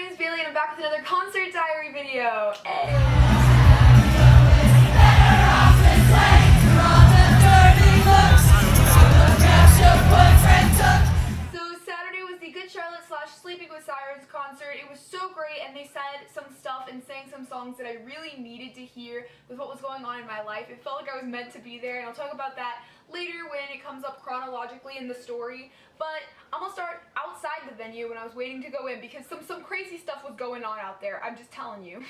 name is Bailey and I'm back with another concert diary video. So Saturday was the Good Charlotte / Sleeping with Sirens concert. It was so great and they said some stuff and sang some songs that I really needed to hear with what was going on in my life. It felt like I was meant to be there, and I'll talk about that later when it comes up chronologically in the story. But I'm gonna start outside the venue when I was waiting to go in because some crazy stuff was going on out there. I'm just telling you.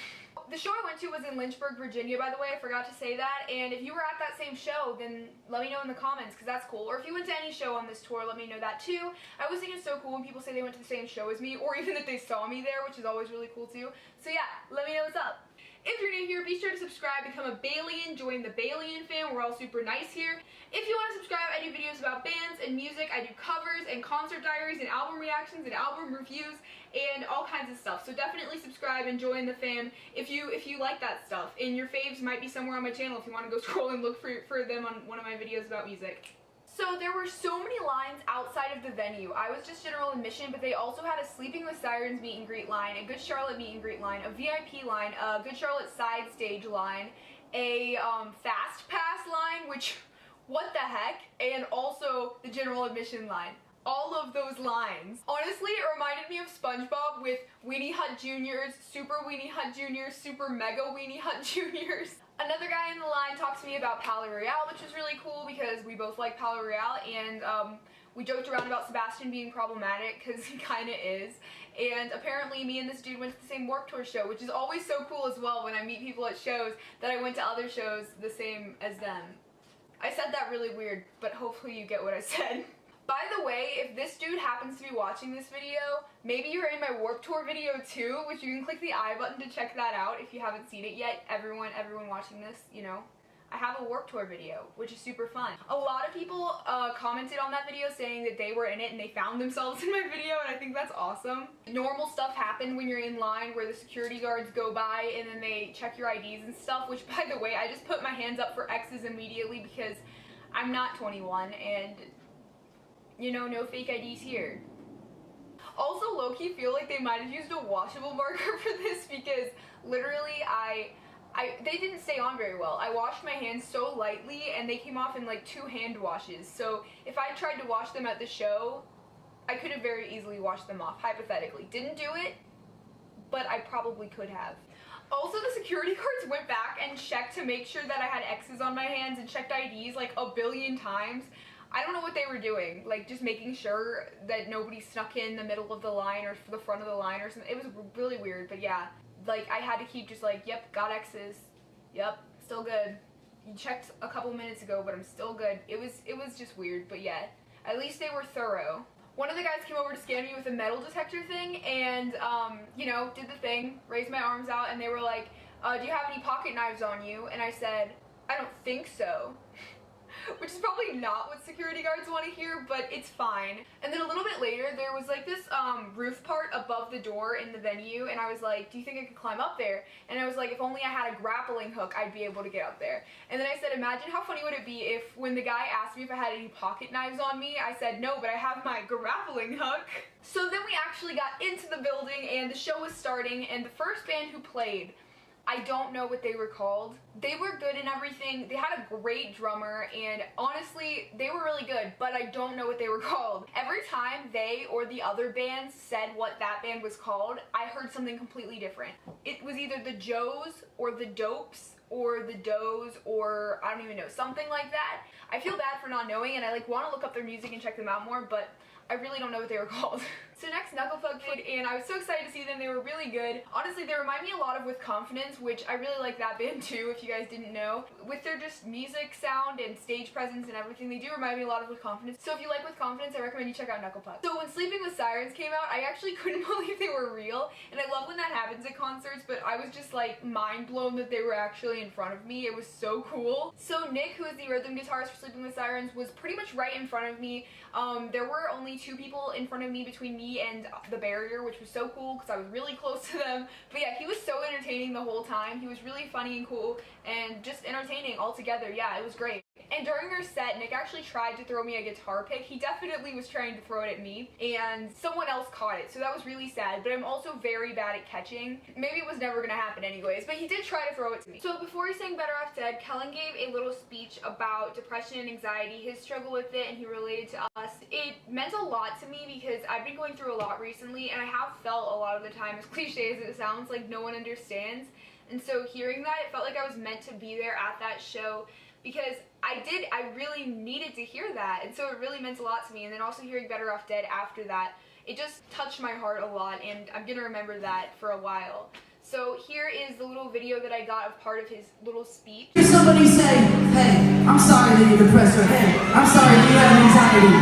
The show I went to was in Lynchburg, Virginia, by the way. I forgot to say that. And if you were at that same show, then let me know in the comments because that's cool. Or if you went to any show on this tour, let me know that too. I always think it's so cool when people say they went to the same show as me, or even that they saw me there, which is always really cool too. So yeah, let me know what's up. If you're new here, be sure to subscribe, become a Baileyan, join the Baileyan fam. We're all super nice here. If you want to subscribe, I do videos about bands and music. I do covers and concert diaries and album reactions and album reviews and all kinds of stuff. So definitely subscribe and join the fam if you like that stuff. And your faves might be somewhere on my channel if you want to go scroll and look for them on one of my videos about music. So there were so many lines outside of the venue. I was just general admission, but they also had a Sleeping with Sirens meet and greet line, a Good Charlotte meet and greet line, a VIP line, a Good Charlotte side stage line, a Fast Pass line, which, what the heck, and also the general admission line. All of those lines. Honestly, it reminded me of SpongeBob with Weenie Hut Juniors, Super Weenie Hut Juniors, Super Mega Weenie Hut Juniors. Another guy in the line talked to me about Palais Royale, which was really cool because we both like Palais Royale, and we joked around about Sebastian being problematic because he kind of is. And apparently me and this dude went to the same Warped Tour show, which is always so cool as well when I meet people at shows that I went to other shows the same as them. I said that really weird, but hopefully you get what I said. By the way, if this dude happens to be watching this video, maybe you're in my Warped Tour video too, which you can click the I button to check that out if you haven't seen it yet. Everyone watching this, you know, I have a Warped Tour video, which is super fun. A lot of people commented on that video saying that they were in it and they found themselves in my video, and I think that's awesome. Normal stuff happened when you're in line where the security guards go by and then they check your IDs and stuff, which, by the way, I just put my hands up for X's immediately because I'm not 21 and, you know, no fake IDs here. Also, low-key feel like they might have used a washable marker for this because literally they didn't stay on very well. I washed my hands so lightly and they came off in like 2 hand washes. So if I tried to wash them at the show, I could have very easily washed them off, hypothetically. Didn't do it, but I probably could have. Also, the security guards went back and checked to make sure that I had X's on my hands and checked IDs like a billion times. I don't know what they were doing, like just making sure that nobody snuck in the middle of the line or the front of the line or something. It was really weird, but yeah, like I had to keep just like, yep, got X's, yep, still good. You checked a couple minutes ago, but I'm still good. It was just weird, but yeah, at least they were thorough. One of the guys came over to scan me with a metal detector thing and, you know, did the thing, raised my arms out, and they were like, do you have any pocket knives on you? And I said, I don't think so. Which is probably not what security guards want to hear, but it's fine. And then a little bit later, there was like this roof part above the door in the venue, and I was like, do you think I could climb up there? And I was like, if only I had a grappling hook, I'd be able to get up there. And then I said, imagine how funny would it be if when the guy asked me if I had any pocket knives on me, I said, no, but I have my grappling hook. So then we actually got into the building, and the show was starting, and the first band who played, I don't know what they were called. They were good and everything. They had a great drummer, and honestly, they were really good, but I don't know what they were called. Every time they or the other bands said what that band was called, I heard something completely different. It was either the Joes or the Dopes or the Does or I don't even know, something like that. I feel bad for not knowing, and I like want to look up their music and check them out more, but I really don't know what they were called. So next, Knuckle Puck played, and I was so excited to see them. They were really good. Honestly, they remind me a lot of With Confidence, which I really like that band too, if you guys didn't know. With their just music, sound, and stage presence and everything, they do remind me a lot of With Confidence. So if you like With Confidence, I recommend you check out Knuckle Puck. So when Sleeping with Sirens came out, I actually couldn't believe they were real, and I love when that happens at concerts, but I was just like mind blown that they were actually in front of me. It was so cool. So Nick, who is the rhythm guitarist for Sleeping with Sirens, was pretty much right in front of me. There were only 2 people in front of me between me and the barrier, which was so cool because I was really close to them. But yeah, he was so entertaining the whole time. He was really funny and cool and just entertaining altogether. Yeah, it was great. And during our set, Nick actually tried to throw me a guitar pick. He definitely was trying to throw it at me, and someone else caught it, so that was really sad, but I'm also very bad at catching. Maybe it was never gonna happen anyways, but he did try to throw it to me. So before he sang Better Off Dead, Kellen gave a little speech about depression and anxiety, his struggle with it, and he related to us. It meant a lot to me because I've been going through a lot recently, and I have felt a lot of the time, as cliche as it sounds, like no one understands. And so hearing that, it felt like I was meant to be there at that show, because I really needed to hear that, and so it really meant a lot to me. And then also hearing Better Off Dead after that, it just touched my heart a lot, and I'm gonna remember that for a while. So here is the little video that I got of part of his little speech. Somebody say, hey, I'm sorry that you're depressed, or hey, I'm sorry that you have anxiety.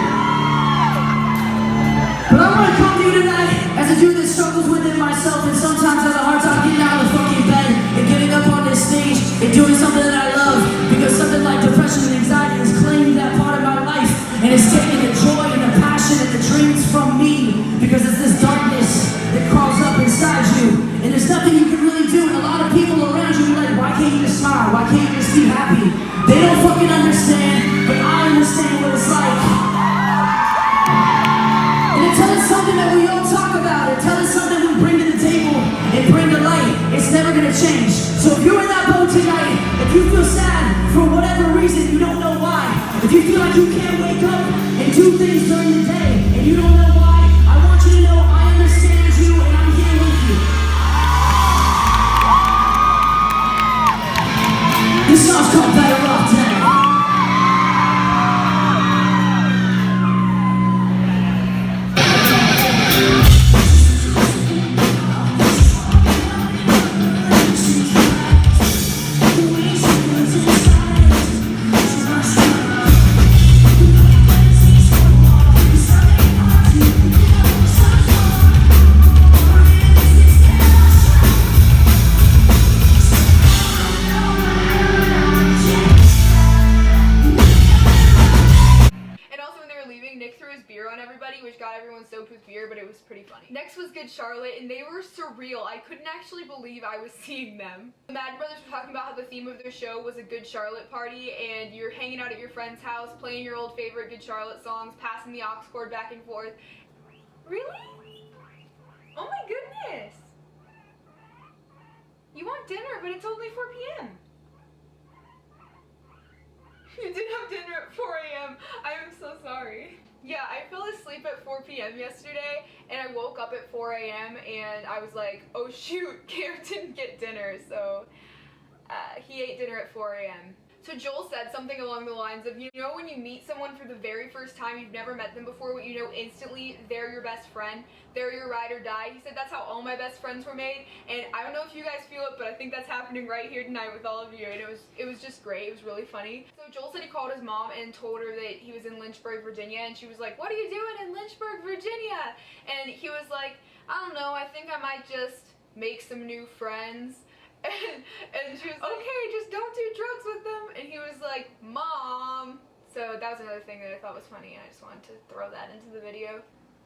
But I want to come to you tonight as a dude that struggles within myself and sometimes has a hard time getting out of the fucking bed and getting up on this stage and doing something that I love, because something like depression and anxiety has claimed that part of my life and it's taking the joy and the passion and the dreams from me, because it's this darkness that crawls up inside you and there's nothing you can really do. And a lot of people around you are like, why can't you just smile? Why can't you just be happy? They don't fucking understand, but I understand what it's like. And until it's something that we all talk about, until it's something we bring to the table and bring to light, it's never gonna change. So if you're in that boat tonight, if you feel sad for whatever reason, you don't know why, if you feel like you can't wake up and do things during the day and you don't know why, I want you to know I understand you and I'm here with you. This song's called Better Off Dead. Which got everyone soaked with beer, but it was pretty funny. Next was Good Charlotte, and they were surreal. I couldn't actually believe I was seeing them. The Madden Brothers were talking about how the theme of their show was a Good Charlotte party, and you're hanging out at your friend's house, playing your old favorite Good Charlotte songs, passing the aux cord back and forth. Really? Oh my goodness! You want dinner, but it's only 4 p.m. You did have dinner at 4 a.m. I am so sorry. Yeah, I fell asleep at 4 p.m. yesterday, and I woke up at 4 a.m. and I was like, oh shoot, Garrett didn't get dinner, so he ate dinner at 4 a.m. So Joel said something along the lines of, you know when you meet someone for the very first time, you've never met them before, but you know instantly they're your best friend, they're your ride or die. He said that's how all my best friends were made, and I don't know if you guys feel it, but I think that's happening right here tonight with all of you, and it was just great. It was really funny. So Joel said he called his mom and told her that he was in Lynchburg, Virginia, and she was like, what are you doing in Lynchburg, Virginia? And he was like, I don't know, I think I might just make some new friends. And she was like, okay, just don't do drugs with them. And he was like, Mom. So that was another thing that I thought was funny, and I just wanted to throw that into the video.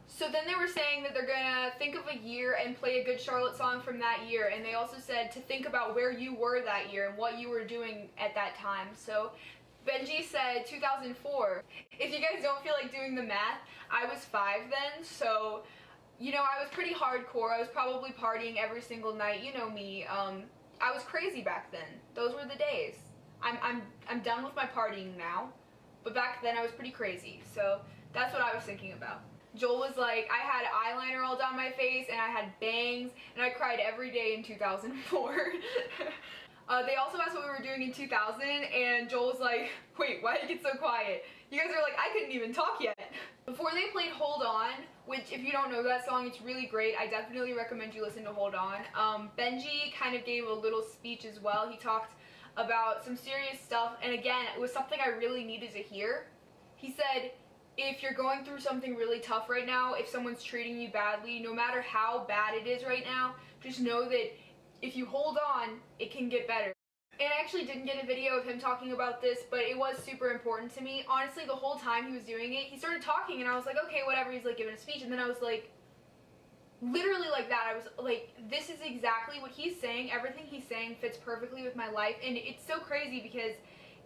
So then they were saying that they're gonna think of a year and play a Good Charlotte song from that year, and they also said to think about where you were that year and what you were doing at that time. So Benji said 2004. If you guys don't feel like doing the math, I was 5 then, so you know, I was pretty hardcore. I was probably partying every single night. You know me. I was crazy back then. Those were the days. I'm done with my partying now, but back then I was pretty crazy. So that's what I was thinking about. Joel was like, I had eyeliner all down my face and I had bangs and I cried every day in 2004. They also asked what we were doing in 2000, and Joel was like, wait, why did you get so quiet? You guys are like, I couldn't even talk yet. Before they played Hold On, which if you don't know that song, it's really great. I definitely recommend you listen to Hold On. Benji kind of gave a little speech as well. He talked about some serious stuff, and again, it was something I really needed to hear. He said, if you're going through something really tough right now, if someone's treating you badly, no matter how bad it is right now, just know that if you hold on, it can get better. And I actually didn't get a video of him talking about this, but it was super important to me. Honestly, the whole time he was doing it, he started talking, and I was like, okay, whatever, he's like giving a speech, and then I was like, literally like that, I was like, this is exactly what he's saying. Everything he's saying fits perfectly with my life, and it's so crazy because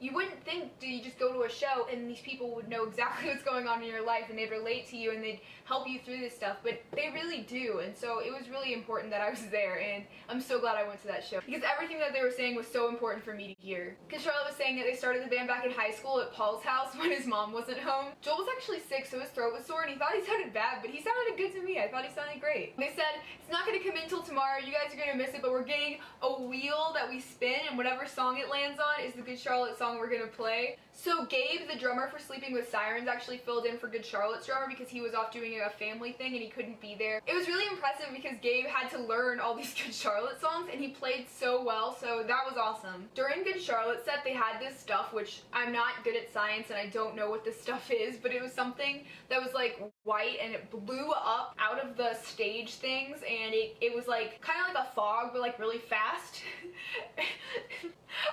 you wouldn't think that you just go to a show and these people would know exactly what's going on in your life and they'd relate to you and they'd help you through this stuff, but they really do. And so it was really important that I was there, and I'm so glad I went to that show because everything that they were saying was so important for me to hear. Because Charlotte was saying that they started the band back in high school at Paul's house when his mom wasn't home. Joel was actually sick, so his throat was sore and he thought he sounded bad, but he sounded good to me. I thought he sounded great. They said, it's not going to come in till tomorrow, you guys are going to miss it, but we're getting a wheel that we spin, and whatever song it lands on is the Good Charlotte song we're going to play. So Gabe, the drummer for Sleeping with Sirens, actually filled in for Good Charlotte's drummer because he was off doing a family thing and he couldn't be there. It was really impressive because Gabe had to learn all these Good Charlotte songs and he played so well, so that was awesome. During Good Charlotte set, they had this stuff, which I'm not good at science and I don't know what this stuff is, but it was something that was like white and it blew up out of the stage things, and it was like kind of like a fog but like really fast.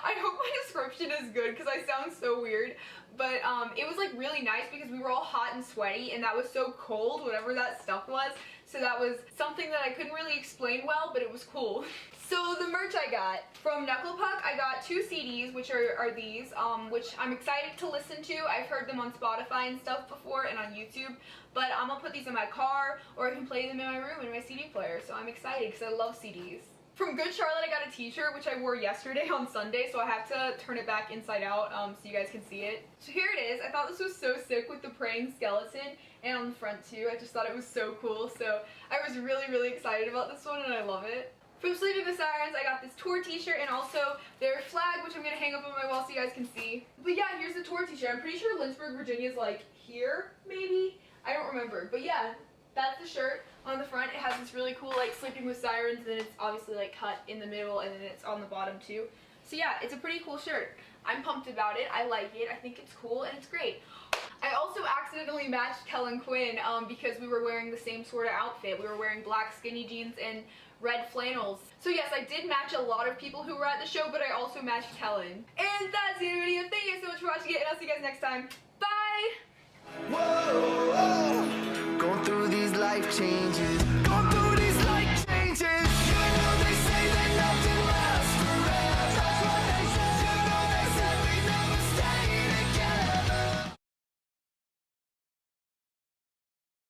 I hope my description is good because I sound so weird, but it was like really nice because we were all hot and sweaty and that was so cold, whatever that stuff was. So that was something that I couldn't really explain well, but it was cool. So the merch I got from Knuckle Puck, I got 2 CDs, which are these, which I'm excited to listen to. I've heard them on Spotify and stuff before and on YouTube, but I'm gonna put these in my car or I can play them in my room in my CD player. So I'm excited because I love CDs. From Good Charlotte, I got a t-shirt, which I wore yesterday on Sunday, so I have to turn it back inside out so you guys can see it. So here it is. I thought this was so sick with the praying skeleton, and on the front too. I just thought it was so cool, so I was really, really excited about this one, and I love it. From Sleeping with Sirens, I got this tour t-shirt and also their flag, which I'm going to hang up on my wall so you guys can see. But yeah, here's the tour t-shirt. I'm pretty sure Lynchburg, Virginia is like here, maybe? I don't remember. But yeah, that's the shirt. On the front, it has this really cool like Sleeping with Sirens, and then it's obviously like cut in the middle, and then it's on the bottom too. So yeah, it's a pretty cool shirt. I'm pumped about it. I like it. I think it's cool and it's great. I also accidentally matched Kellen Quinn because we were wearing the same sort of outfit. We were wearing black skinny jeans and red flannels. So yes, I did match a lot of people who were at the show, but I also matched Kellen. And that's the end of the video. Thank you so much for watching it, and I'll see you guys next time. Bye! Whoa, whoa. Going through these life changes.